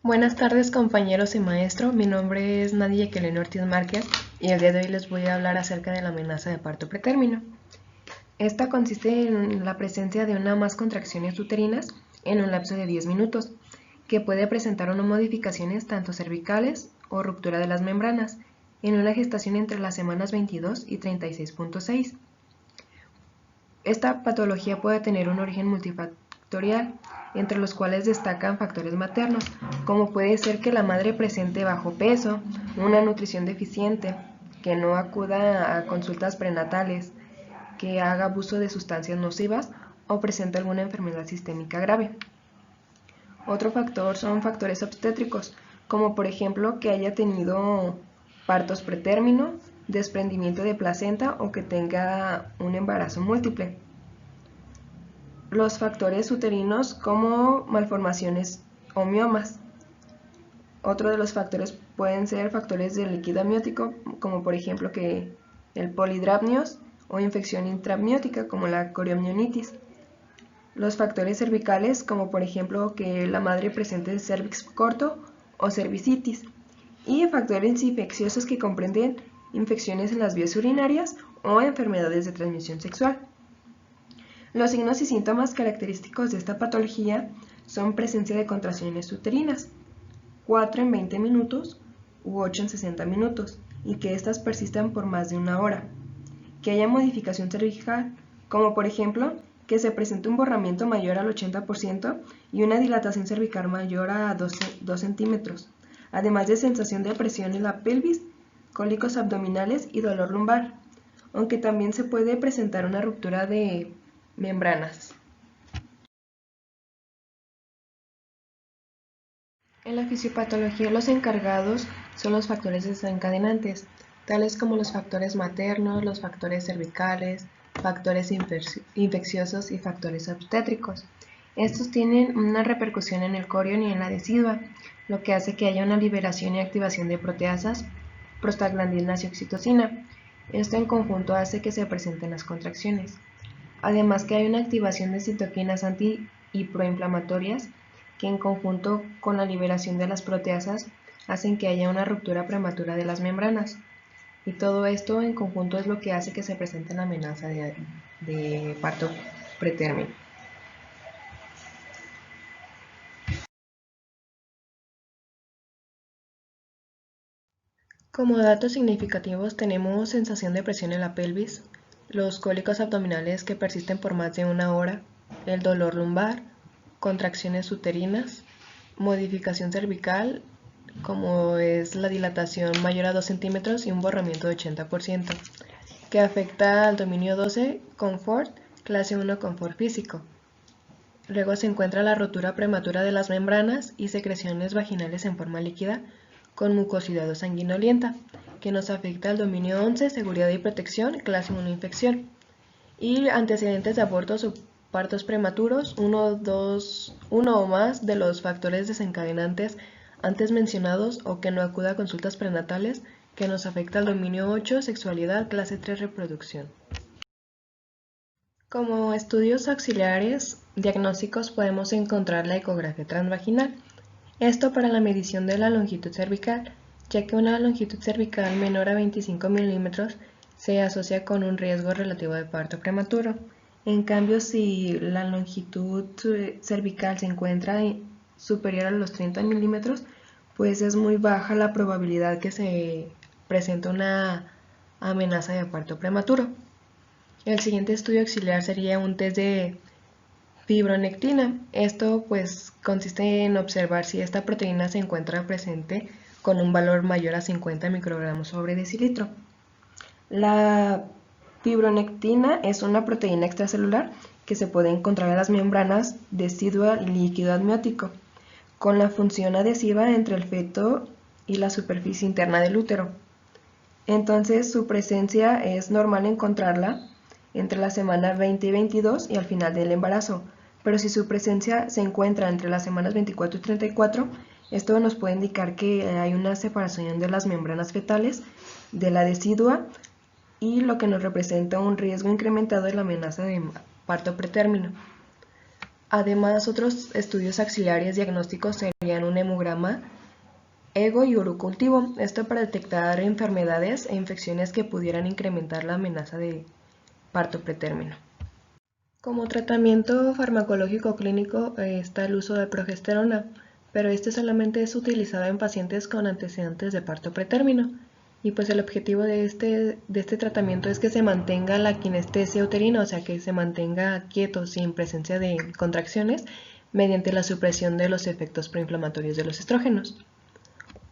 Buenas tardes compañeros y maestro, mi nombre es Nadia Jacqueline Ortiz Márquez y el día de hoy les voy a hablar acerca de la amenaza de parto pretérmino. Esta consiste en la presencia de una o más contracciones uterinas en un lapso de 10 minutos, que puede presentar unas modificaciones tanto cervicales o ruptura de las membranas en una gestación entre las semanas 22 y 36.6. Esta patología puede tener un origen multifactorial, entre los cuales destacan factores maternos, como puede ser que la madre presente bajo peso, una nutrición deficiente, que no acuda a consultas prenatales, que haga abuso de sustancias nocivas o presente alguna enfermedad sistémica grave. Otro factor son factores obstétricos, como por ejemplo que haya tenido partos pretérmino, desprendimiento de placenta o que tenga un embarazo múltiple. Los factores uterinos como malformaciones o miomas. Otro de los factores pueden ser factores del líquido amniótico, como por ejemplo que el polidramnios o infección intramniótica como la coriomionitis. Los factores cervicales, como por ejemplo que la madre presente cervix corto o cervicitis. Y factores infecciosos que comprenden infecciones en las vías urinarias o enfermedades de transmisión sexual. Los signos y síntomas característicos de esta patología son presencia de contracciones uterinas, 4 en 20 minutos u 8 en 60 minutos, y que éstas persistan por más de una hora. Que haya modificación cervical, como por ejemplo que se presente un borramiento mayor al 80% y una dilatación cervical mayor a 2 centímetros, además de sensación de presión en la pelvis, cólicos abdominales y dolor lumbar, aunque también se puede presentar una ruptura de membranas. En la fisiopatología los encargados son los factores desencadenantes, tales como los factores maternos, los factores cervicales, factores infecciosos y factores obstétricos. Estos tienen una repercusión en el corion y en la decidua, lo que hace que haya una liberación y activación de proteasas, prostaglandinas y oxitocina. Esto en conjunto hace que se presenten las contracciones. Además que hay una activación de citoquinas anti y proinflamatorias que en conjunto con la liberación de las proteasas hacen que haya una ruptura prematura de las membranas. Y todo esto en conjunto es lo que hace que se presente la amenaza de parto pretérmino. Como datos significativos tenemos sensación de presión en la pelvis, los cólicos abdominales que persisten por más de una hora, el dolor lumbar, contracciones uterinas, modificación cervical, como es la dilatación mayor a 2 centímetros y un borramiento de 80%, que afecta al dominio 12, confort, clase 1 confort físico. Luego se encuentra la rotura prematura de las membranas y secreciones vaginales en forma líquida con mucosidad sanguinolenta, que nos afecta al dominio 11, seguridad y protección, clase 1 infección. Y antecedentes de abortos o partos prematuros, uno o más de los factores desencadenantes antes mencionados o que no acuda a consultas prenatales, que nos afecta al dominio 8, sexualidad, clase 3, reproducción. Como estudios auxiliares diagnósticos podemos encontrar la ecografía transvaginal, esto para la medición de la longitud cervical, ya que una longitud cervical menor a 25 milímetros se asocia con un riesgo relativo de parto prematuro. En cambio, si la longitud cervical se encuentra superior a los 30 milímetros, pues es muy baja la probabilidad que se presente una amenaza de parto prematuro. El siguiente estudio auxiliar sería un test de fibronectina. Esto pues consiste en observar si esta proteína se encuentra presente con un valor mayor a 50 microgramos sobre decilitro. La fibronectina es una proteína extracelular que se puede encontrar en las membranas decidua y líquido amniótico, con la función adhesiva entre el feto y la superficie interna del útero. Entonces su presencia es normal encontrarla entre la semana 20 y 22 y al final del embarazo, pero si su presencia se encuentra entre las semanas 24 y 34, esto nos puede indicar que hay una separación de las membranas fetales de la decidua y lo que nos representa un riesgo incrementado de la amenaza de parto pretérmino. Además, otros estudios auxiliares diagnósticos serían un hemograma, ego y urocultivo, esto para detectar enfermedades e infecciones que pudieran incrementar la amenaza de parto pretérmino. Como tratamiento farmacológico clínico está el uso de progesterona, pero este solamente es utilizado en pacientes con antecedentes de parto pretérmino. Y pues el objetivo de este tratamiento es que se mantenga la kinestesia uterina, o sea que se mantenga quieto sin presencia de contracciones mediante la supresión de los efectos proinflamatorios de los estrógenos.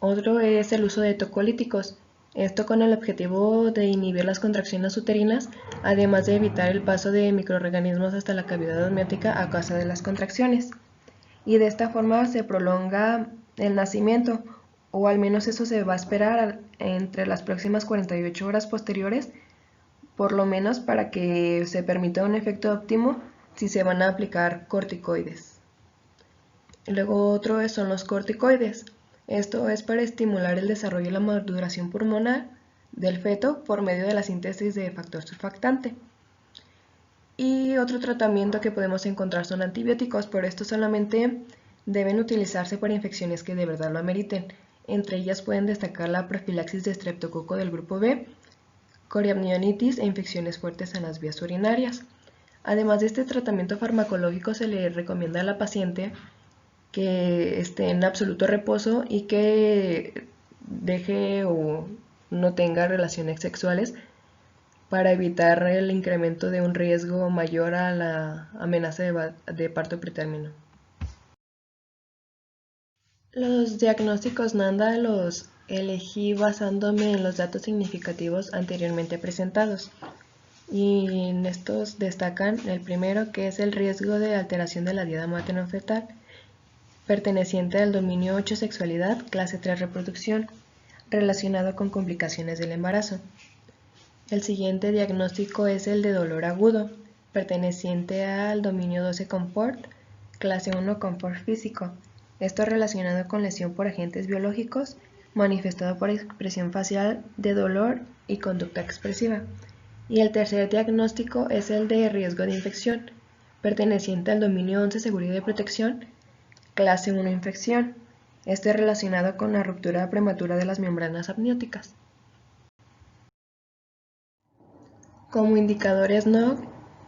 Otro es el uso de tocolíticos, esto con el objetivo de inhibir las contracciones uterinas, además de evitar el paso de microorganismos hasta la cavidad amniótica a causa de las contracciones. Y de esta forma se prolonga el nacimiento, o al menos eso se va a esperar entre las próximas 48 horas posteriores, por lo menos para que se permita un efecto óptimo si se van a aplicar corticoides. Luego otro son los corticoides. Esto es para estimular el desarrollo y la maduración pulmonar del feto por medio de la síntesis de factor surfactante. Y otro tratamiento que podemos encontrar son antibióticos, pero estos solamente deben utilizarse para infecciones que de verdad lo ameriten. Entre ellas pueden destacar la profilaxis de estreptococo del grupo B, coriamnionitis e infecciones fuertes en las vías urinarias. Además de este tratamiento farmacológico, se le recomienda a la paciente que esté en absoluto reposo y que deje o no tenga relaciones sexuales para evitar el incremento de un riesgo mayor a la amenaza de parto pretérmino. Los diagnósticos NANDA los elegí basándome en los datos significativos anteriormente presentados. Y en estos destacan el primero, que es el riesgo de alteración de la diada materno-fetal, perteneciente al dominio 8 sexualidad, clase 3 reproducción, relacionado con complicaciones del embarazo. El siguiente diagnóstico es el de dolor agudo, perteneciente al dominio 12 confort, clase 1 confort físico. Esto relacionado con lesión por agentes biológicos, manifestado por expresión facial de dolor y conducta expresiva. Y el tercer diagnóstico es el de riesgo de infección, perteneciente al dominio 11 seguridad y protección, clase 1 infección. Este es relacionado con la ruptura prematura de las membranas amnióticas. Como indicadores NOG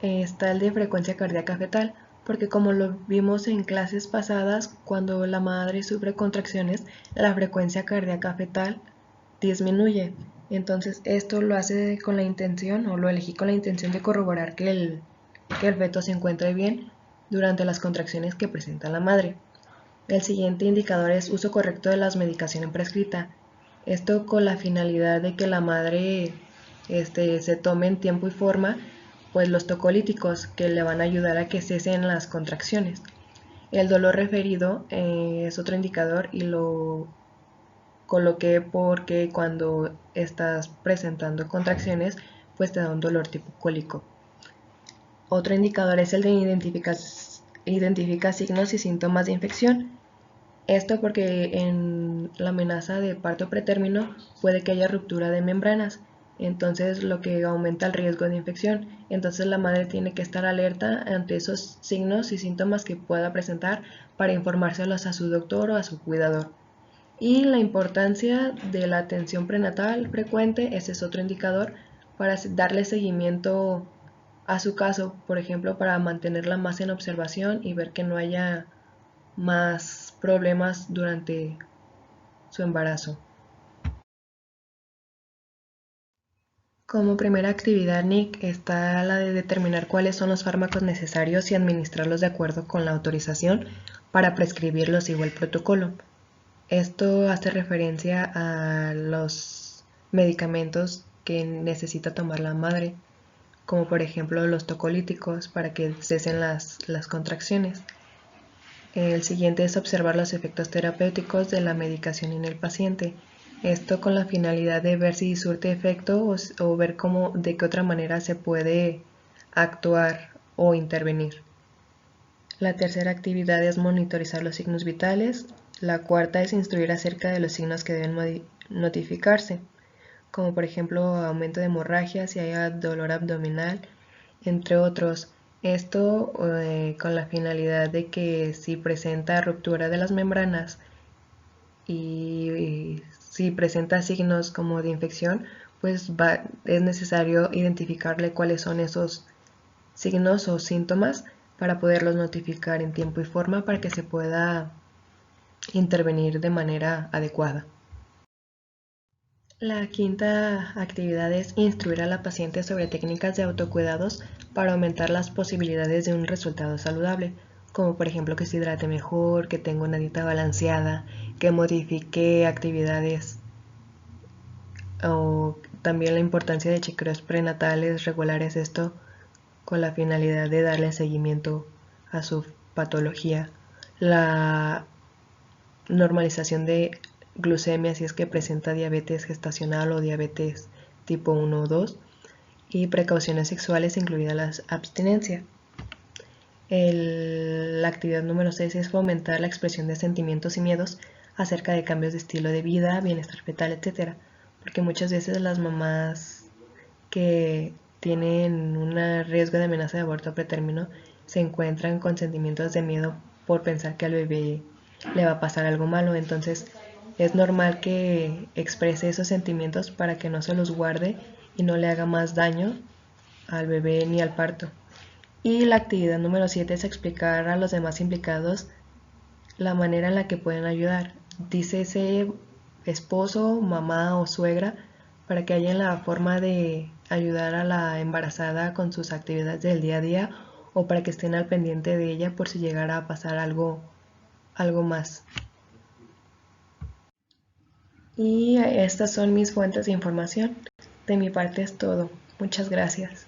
está el de frecuencia cardíaca fetal, porque como lo vimos en clases pasadas, cuando la madre sufre contracciones, la frecuencia cardíaca fetal disminuye. Entonces esto lo hace con la intención, o lo elegí con la intención de corroborar que el feto se encuentre bien durante las contracciones que presenta la madre. El siguiente indicador es uso correcto de las medicaciones prescritas. Esto con la finalidad de que la madre se tome en tiempo y forma pues los tocolíticos que le van a ayudar a que cesen las contracciones. El dolor referido es otro indicador y lo coloqué porque cuando estás presentando contracciones pues te da un dolor tipo cólico. Otro indicador es el de identifica signos y síntomas de infección. Esto porque en la amenaza de parto pretérmino puede que haya ruptura de membranas, entonces lo que aumenta el riesgo de infección. Entonces la madre tiene que estar alerta ante esos signos y síntomas que pueda presentar para informárselos a su doctor o a su cuidador. Y la importancia de la atención prenatal frecuente, ese es otro indicador para darle seguimiento a su caso, por ejemplo, para mantenerla más en observación y ver que no haya más problemas durante su embarazo. Como primera actividad, Nick, está la de determinar cuáles son los fármacos necesarios y administrarlos de acuerdo con la autorización para prescribirlos según el protocolo. Esto hace referencia a los medicamentos que necesita tomar la madre, como por ejemplo los tocolíticos para que cesen las contracciones. El siguiente es observar los efectos terapéuticos de la medicación en el paciente. Esto con la finalidad de ver si surte efecto o ver de qué otra manera se puede actuar o intervenir. La tercera actividad es monitorizar los signos vitales. La cuarta es instruir acerca de los signos que deben notificarse, como por ejemplo aumento de hemorragia, si hay dolor abdominal, entre otros. Esto con la finalidad de que si presenta ruptura de las membranas y si presenta signos como de infección, pues es necesario identificarle cuáles son esos signos o síntomas para poderlos notificar en tiempo y forma para que se pueda intervenir de manera adecuada. La quinta actividad es instruir a la paciente sobre técnicas de autocuidados para aumentar las posibilidades de un resultado saludable, como por ejemplo que se hidrate mejor, que tenga una dieta balanceada, que modifique actividades o también la importancia de chequeos prenatales regulares, esto con la finalidad de darle seguimiento a su patología. La normalización de glucemia si es que presenta diabetes gestacional o diabetes tipo 1 o 2 y precauciones sexuales incluida la abstinencia. La actividad número 6 es fomentar la expresión de sentimientos y miedos acerca de cambios de estilo de vida, bienestar fetal, etc. Porque muchas veces las mamás que tienen un riesgo de amenaza de aborto a pretérmino se encuentran con sentimientos de miedo por pensar que al bebé le va a pasar algo malo. Entonces es normal que exprese esos sentimientos para que no se los guarde y no le haga más daño al bebé ni al parto. Y la actividad número 7 es explicar a los demás implicados la manera en la que pueden ayudar. Dice ese esposo, mamá o suegra para que haya la forma de ayudar a la embarazada con sus actividades del día a día o para que estén al pendiente de ella por si llegara a pasar algo más. Y estas son mis fuentes de información. De mi parte es todo. Muchas gracias.